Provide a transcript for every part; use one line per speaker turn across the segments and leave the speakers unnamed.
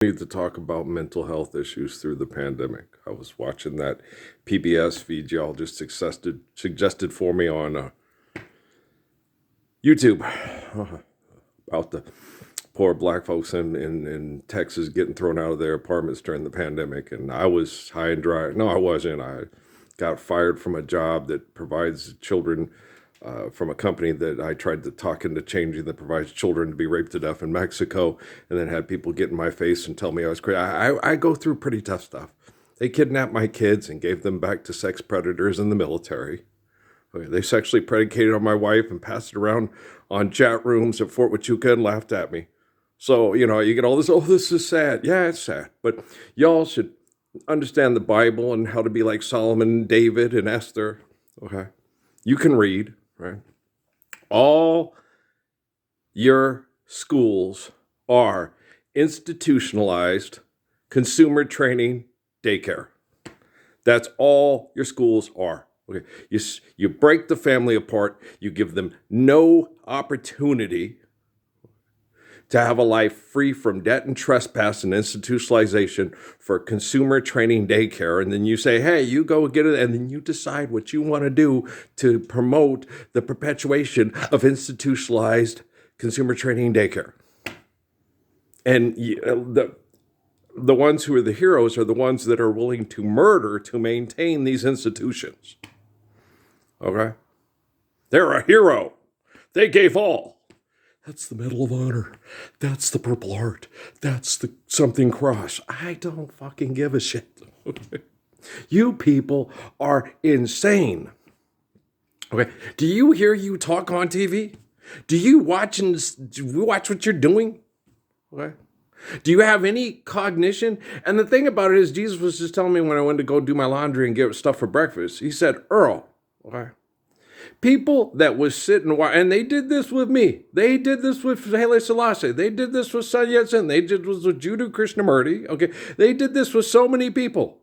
Need to talk about mental health issues through the pandemic. I was watching that PBS feed y'all just suggested for me on YouTube about the poor black folks in Texas getting thrown out of their apartments during the pandemic. And I was high and dry. No, I wasn't. I got fired from a job that provides children from a company that I tried to talk into changing that provides children to be raped to death in Mexico, and then had people get in my face and tell me I was crazy. I go through pretty tough stuff. They kidnapped my kids and gave them back to sex predators in the military. Okay, they sexually predicated on my wife and passed it around on chat rooms at Fort Huachuca and laughed at me. So, you get all this, oh, this is sad. Yeah, it's sad. But y'all should understand the Bible and how to be like Solomon and David and Esther. Okay. You can read, right? All your schools are institutionalized consumer training daycare. That's all your schools are. Okay. You break the family apart. You give them no opportunity to have a life free from debt and trespass and institutionalization for consumer training daycare. And then you say, hey, you go get it. And then you decide what you want to do to promote the perpetuation of institutionalized consumer training daycare. And the ones who are the heroes are the ones that are willing to murder to maintain these institutions. Okay? They're a hero. They gave all. That's the Medal of Honor. That's the Purple Heart. That's the something cross. I don't fucking give a shit. Okay? You people are insane. Okay? Do you hear you talk on TV? Do you watch what you're doing? Okay? Do you have any cognition? And the thing about it is, Jesus was just telling me when I went to go do my laundry and get stuff for breakfast. He said, Earl, okay? People that was sitting, and they did this with me. They did this with Haile Selassie. They did this with Sun Yat-sen. They did this with Jiddu Krishnamurti. Okay, they did this with so many people.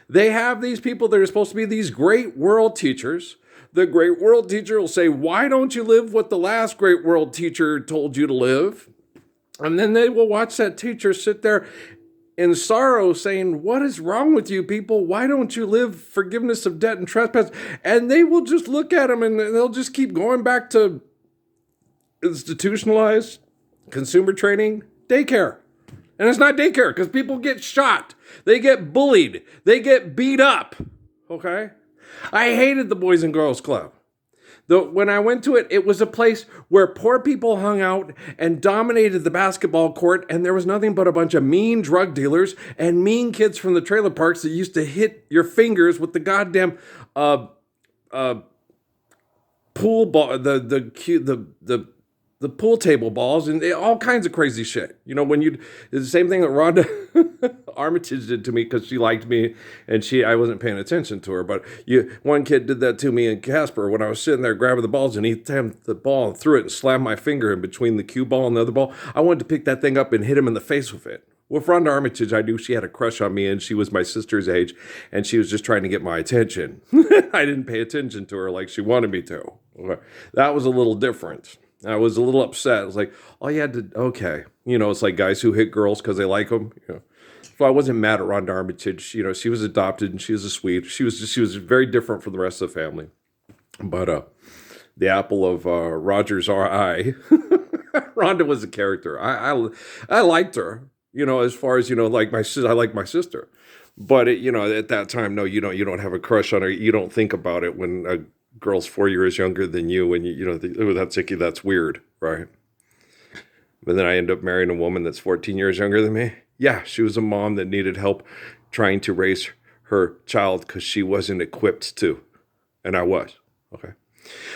They have these people that are supposed to be these great world teachers. The great world teacher will say, why don't you live what the last great world teacher told you to live? And then they will watch that teacher sit there in sorrow saying, what is wrong with you people? Why don't you live forgiveness of debt and trespass? And they will just look at them and they'll just keep going back to institutionalized consumer training daycare. And it's not daycare because people get shot. They get bullied. They get beat up. Okay? I hated the Boys and Girls Club. When I went to it, it was a place where poor people hung out and dominated the basketball court, and there was nothing but a bunch of mean drug dealers and mean kids from the trailer parks that used to hit your fingers with the goddamn pool ball, the pool table balls, and all kinds of crazy shit. It's the same thing that Rhonda Armitage did to me because she liked me and I wasn't paying attention to her. But one kid did that to me in Casper when I was sitting there grabbing the balls, and he tapped the ball and threw it and slammed my finger in between the cue ball and the other ball. I wanted to pick that thing up and hit him in the face with it. With Rhonda Armitage, I knew she had a crush on me, and she was my sister's age, and she was just trying to get my attention. I didn't pay attention to her like she wanted me to. That was a little different. I was a little upset. I was like, all you had to, okay. It's like guys who hit girls because they like them. So I wasn't mad at Rhonda Armitage. She was adopted and she was a sweet. She was very different from the rest of the family. But the apple of Roger's eye, Rhonda was a character. I liked her, as far as, like my sister, I like my sister. But, at that time, no, you don't have a crush on her. You don't think about it when a girl's 4 years younger than you, and oh, that's icky, that's weird, right? But then I end up marrying a woman that's 14 years younger than me. Yeah, she was a mom that needed help trying to raise her child because she wasn't equipped to, and I was. Okay.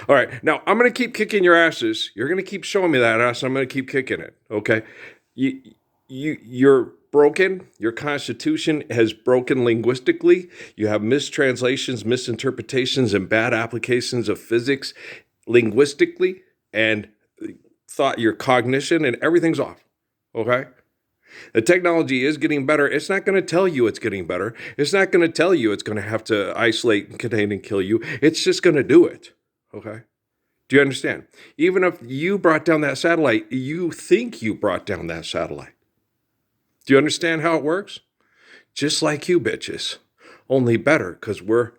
All right, now I'm going to keep kicking your asses. You're going to keep showing me that ass, I'm going to keep kicking it, okay? You're broken. Your constitution has broken linguistically. You have mistranslations, misinterpretations, and bad applications of physics linguistically, and thought your cognition and everything's off. Okay? The technology is getting better. It's not going to tell you it's getting better. It's not going to tell you it's going to have to isolate and contain and kill you. It's just going to do it. Okay? Do you understand? Even if you brought down that satellite, you think you brought down that satellite. Do you understand how it works? Just like you bitches, only better, because we're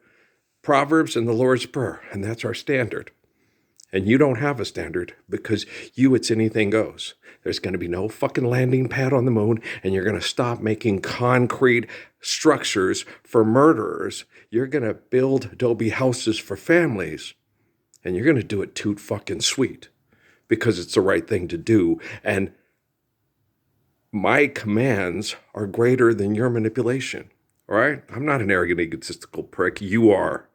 Proverbs and the Lord's Prayer, and that's our standard. And you don't have a standard because it's anything goes. There's going to be no fucking landing pad on the moon, and you're going to stop making concrete structures for murderers. You're going to build adobe houses for families, and you're going to do it toot fucking sweet because it's the right thing to do. And my commands are greater than your manipulation. All right? I'm not an arrogant, egotistical prick. You are.